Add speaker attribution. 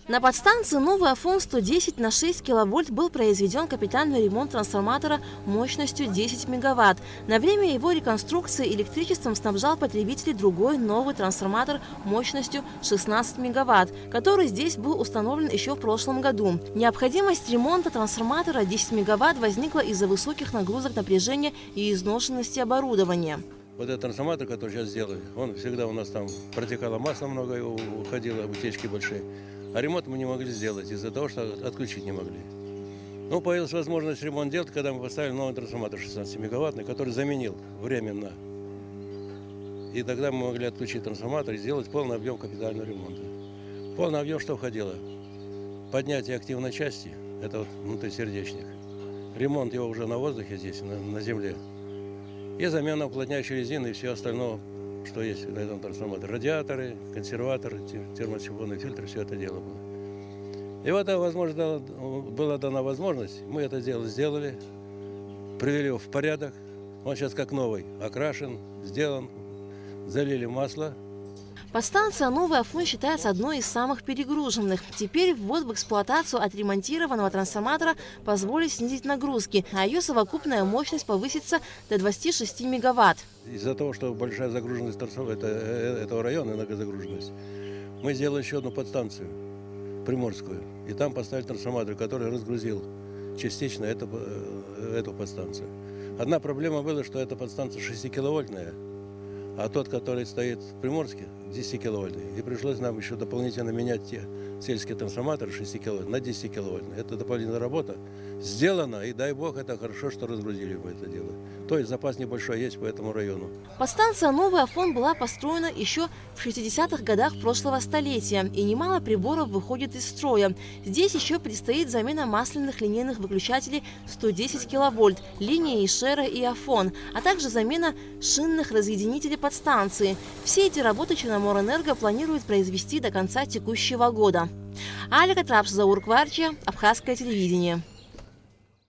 Speaker 1: На подстанции новый Афон 110 на 6 киловольт был произведен капитальный ремонт трансформатора мощностью 10 мегаватт. На время его реконструкции электричеством снабжал потребителей другой новый трансформатор мощностью 16 мегаватт, который здесь был установлен еще в прошлом году. Необходимость ремонта трансформатора 10 мегаватт возникла из-за высоких нагрузок напряжения и изношенности оборудования.
Speaker 2: Вот этот трансформатор, который сейчас сделали, он всегда у нас там протекало масло много, уходило, утечки большие. А ремонт мы не могли сделать из-за того, что отключить не могли. Ну, появилась возможность ремонт делать, когда мы поставили новый трансформатор 16-мегаваттный, который заменил временно. И тогда мы могли отключить трансформатор и сделать полный объем капитального ремонта. Полный объем что входило? Поднятие активной части, это вот внутрисердечник. Ремонт его уже на воздухе здесь, на земле. И замена уплотняющей резины и все остальное, что есть на этом трансформаторе. Радиаторы, консерваторы, термосифонный фильтр, все это дело было. И вот была дана возможность, мы это дело сделали, привели его в порядок. Он сейчас как новый, окрашен, сделан, залили масло.
Speaker 1: Подстанция «Новый Афон» считается одной из самых перегруженных. Теперь ввод в эксплуатацию отремонтированного трансформатора позволит снизить нагрузки, а ее совокупная мощность повысится до 26 мегаватт.
Speaker 2: Из-за того, что большая загруженность этого района, многозагруженность, мы сделали еще одну подстанцию, Приморскую, и там поставили трансформатор, который разгрузил частично эту подстанцию. Одна проблема была, что эта подстанция 6-киловольтная, а тот, который стоит в Приморске, 10-киловольтный. И пришлось нам еще дополнительно менять те сельские трансформаторы 6-киловольтные на 10-киловольтные. Это дополнительная работа сделана, и дай бог, это хорошо, что разгрузили бы это дело. То есть запас небольшой есть по этому району.
Speaker 1: Подстанция «Новый Афон» была построена еще в 60-х годах прошлого столетия, и немало приборов выходит из строя. Здесь еще предстоит замена масляных линейных выключателей 110 киловольт, линии Ишера и Афон, а также замена шинных разъединителей подстанции. Все эти работы Черноморэнерго планирует произвести до конца текущего года. Алика Трапш, Заур Кварчи, Абхазское телевидение.